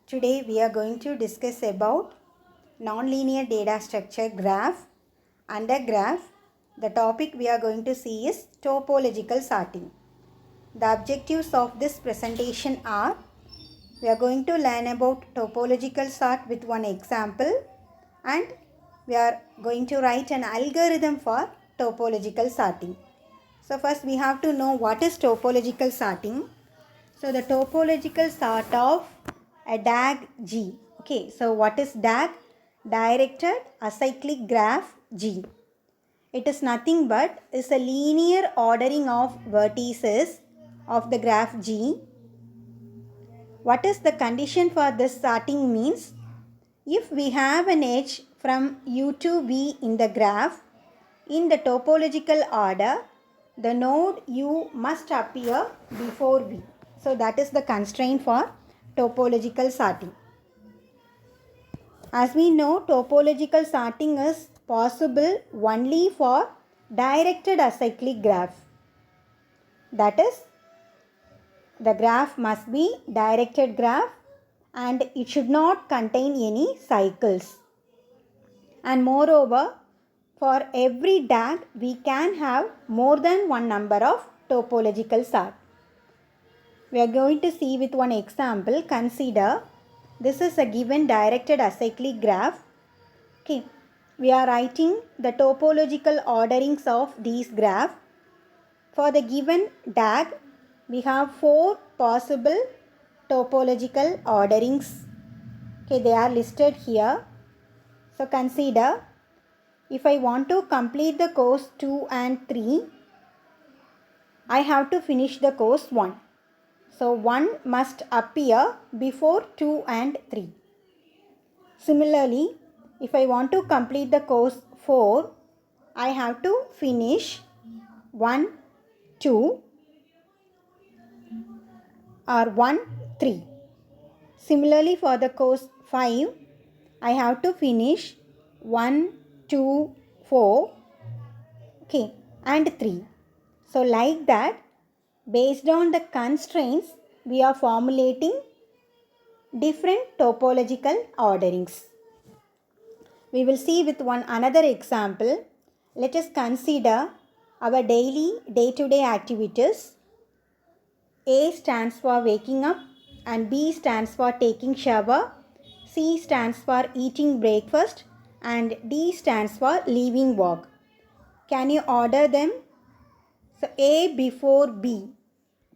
Today we are going to discuss about nonlinear data structure graph. Under graph, the topic we are going to see is topological sorting. The objectives of this presentation are: we are going to learn about topological sort with one example, and we are going to write an algorithm for topological sorting. So first we have to know what is topological sorting. So the topological sort of a DAG G. Okay, so what is DAG? Directed acyclic graph G. It is nothing but is a linear ordering of vertices of the graph G. What is the condition for this sorting means? If we have an edge from U to V in the graph, in the topological order, the node U must appear before V. So that is the constraint for topological sorting. As we know, topological sorting is possible only for directed acyclic graph. That is, the graph must be directed graph and it should not contain any cycles. And moreover, for every DAG, we can have more than one number of topological sort. We are going to see with one example. Consider this is a given directed acyclic graph. Okay, we are writing the topological orderings of these graph. For the given DAG, we have 4 possible topological orderings. Okay, they are listed here. So consider, if I want to complete the course 2 and 3, I have to finish the course 1. So 1 must appear before 2 and 3. Similarly, if I want to complete the course 4, I have to finish 1, 2 or 1, 3. Similarly, for the course 5, I have to finish 1, 2, 4, okay, and 3. So like that, based on the constraints, we are formulating different topological orderings. We will see with one another example. Let us consider our daily day-to-day activities. A stands for waking up and B stands for taking shower, C stands for eating breakfast and D stands for leaving work. Can you order them? So A before B.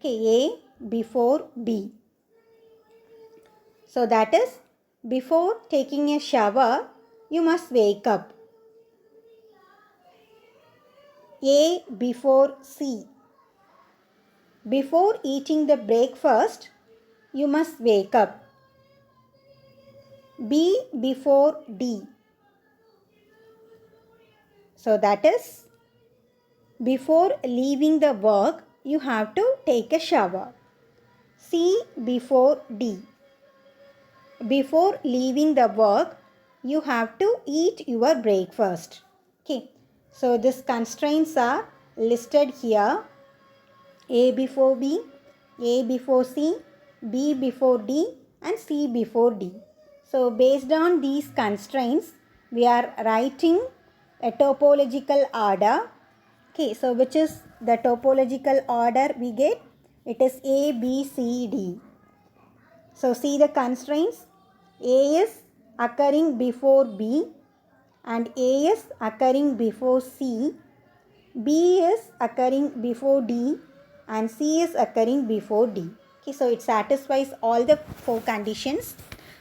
Okay, A before B. So that is, before taking a shower, you must wake up. A before C. Before eating the breakfast, you must wake up. B before D. So that is, before leaving the work, you have to take a shower. C before D. Before leaving the work, you have to eat your breakfast. Okay. So these constraints are listed here. A before B, A before C, B before D and C before D. So based on these constraints, we are writing a topological order. Okay, so which is the topological order we get? It is A, B, C, D. So see the constraints. A is occurring before B and A is occurring before C. B is occurring before D and C is occurring before D. Okay, so it satisfies all the 4 conditions,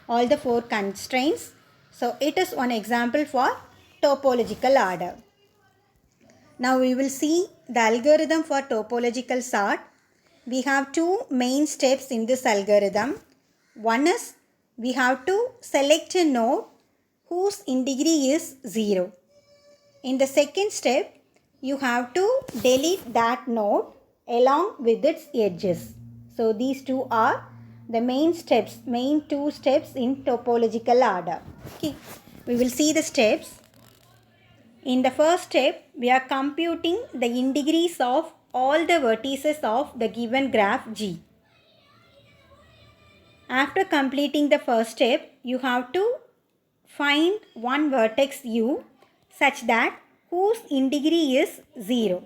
all the 4 constraints. So it is one example for topological order. Now we will see the algorithm for topological sort. We have 2 main steps in this algorithm. One is, we have to select a node whose integrity is 0. In the second step, you have to delete that node along with its edges. So these 2 are the main 2 steps in topological order. Okay, we will see the steps. In the first step, we are computing the integers of all the vertices of the given graph G. After completing the first step, you have to find one vertex u such that whose integrity is 0.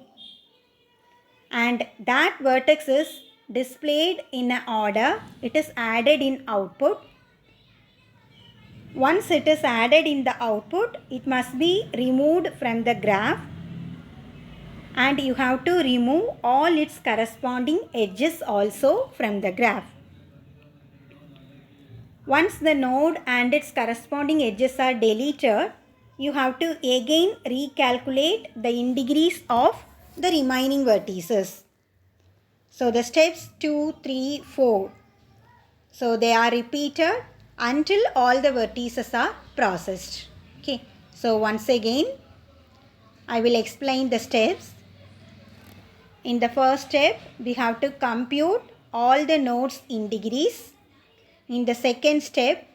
And that vertex is displayed in an order. It is added in output. Once it is added in the output, it must be removed from the graph, and you have to remove all its corresponding edges also from the graph. Once the node and its corresponding edges are deleted, you have to again recalculate the integers of the remaining vertices. So the steps 2, 3, 4. So they are repeated until all the vertices are processed. Okay. So once again, I will explain the steps. In the first step, we have to compute all the nodes' integers. In the second step,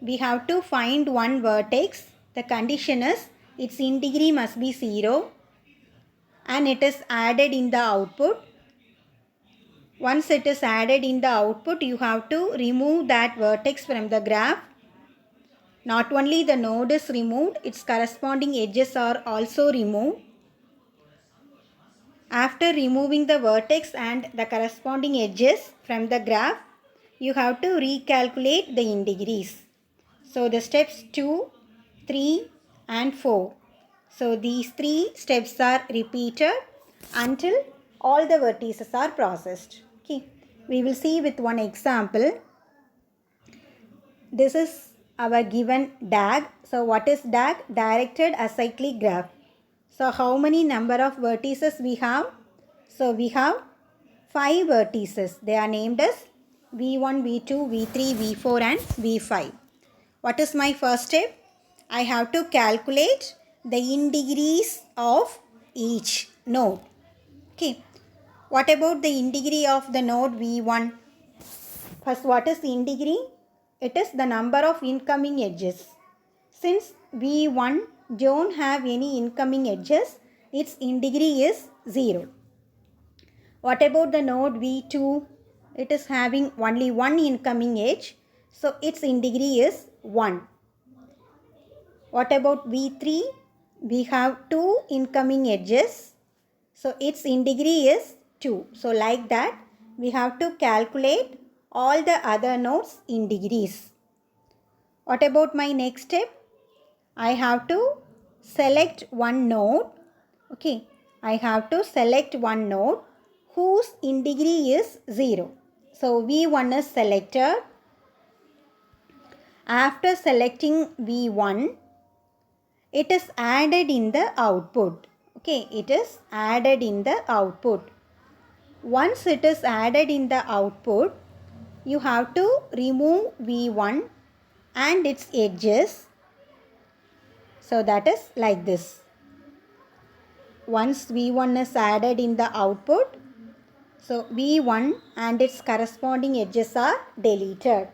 we have to find one vertex. The condition is its integrity must be 0 and it is added in the output. Once it is added in the output, you have to remove that vertex from the graph. Not only the node is removed, its corresponding edges are also removed. After removing the vertex and the corresponding edges from the graph, you have to recalculate the integers. So the steps 2, 3 and 4. So these 3 steps are repeated until all the vertices are processed. Okay. We will see with one example. This is our given DAG. So what is DAG? Directed acyclic graph. So how many number of vertices we have? So we have 5 vertices. They are named as V1, V2, V3, V4 and V5. What is my first step? I have to calculate the integers of each node. Okay. What about the integrity of the node V1? First, what is the integrity? It is the number of incoming edges. Since V1 don't have any incoming edges, its integrity is 0. What about the node V2? It is having only one incoming edge, so its integrity is 1. What about V3? We have 2 incoming edges, so its integrity is 2. So like that, we have to calculate all the other nodes' integers. What about my next step? I have to select one node. Okay, I have to select one node whose integrity is 0. So V1 is selected. After selecting V1, it is added in the output. Okay, it is added in the output. Once it is added in the output, you have to remove V1 and its edges. So that is like this. Once V1 is added in the output, so V1 and its corresponding edges are deleted.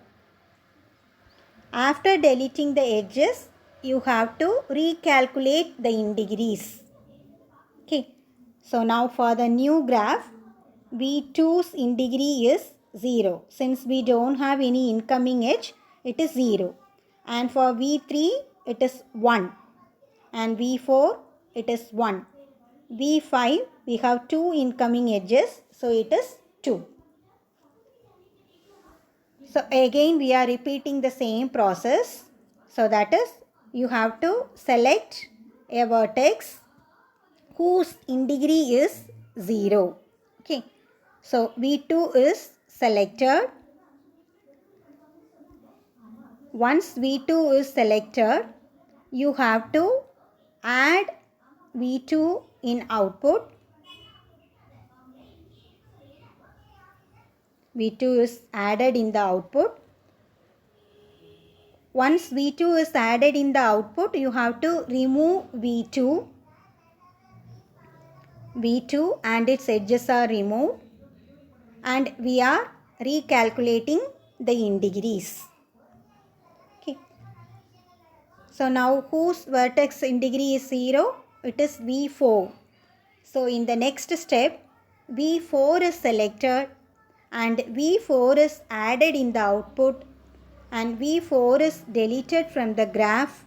After deleting the edges, you have to recalculate the integers. Okay. So now for the new graph, V2's integrity is 0. Since we don't have any incoming edge, it is 0. And for V3, it is 1. And V4, it is 1. V5, we have 2 incoming edges, so it is 2. So again we are repeating the same process. So that is, you have to select a vertex whose integrity is 0. Okay. So V2 is selected. Once V2 is selected, you have to add V2 in output. V2 is added in the output. Once V2 is added in the output, you have to remove V2 and its edges are removed, and we are recalculating the integers. Okay. So now whose vertex integrity is 0? It is V4. So in the next step, V4 is selected. and V4 is added in the output and V4 is deleted from the graph,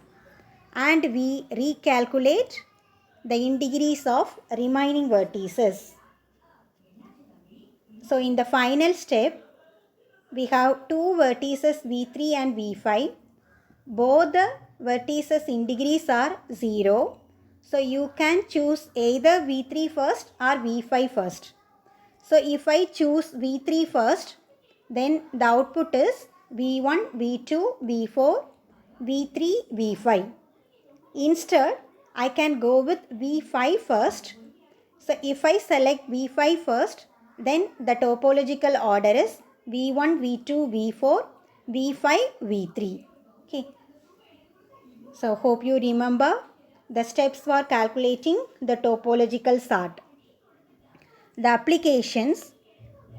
and we recalculate the integers of remaining vertices. So in the final step, we have two vertices V3 and V5. Both the vertices integers are 0. So you can choose either V3 first or V5 first. So if I choose V3 first, then the output is V1, V2, V4, V3, V5. Instead, I can go with V5 first. So if I select V5 first, then the topological order is V1, V2, V4, V5, V3. Okay. So hope you remember the steps for calculating the topological sort. The applications,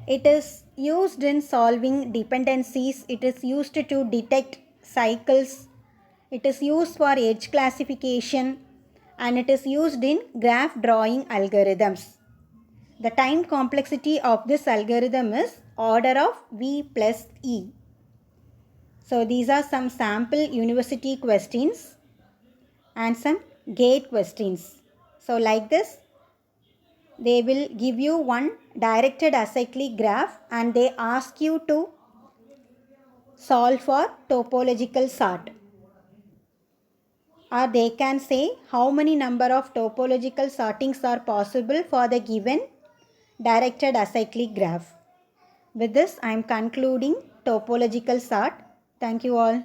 it is used in solving dependencies, it is used to detect cycles, it is used for edge classification, and it is used in graph drawing algorithms. The time complexity of this algorithm is order of V plus E. So these are some sample university questions and some gate questions. So like this, they will give you one directed acyclic graph and they ask you to solve for topological sort. Or they can say how many number of topological sortings are possible for the given directed acyclic graph. With this, I am concluding topological sort. Thank you all.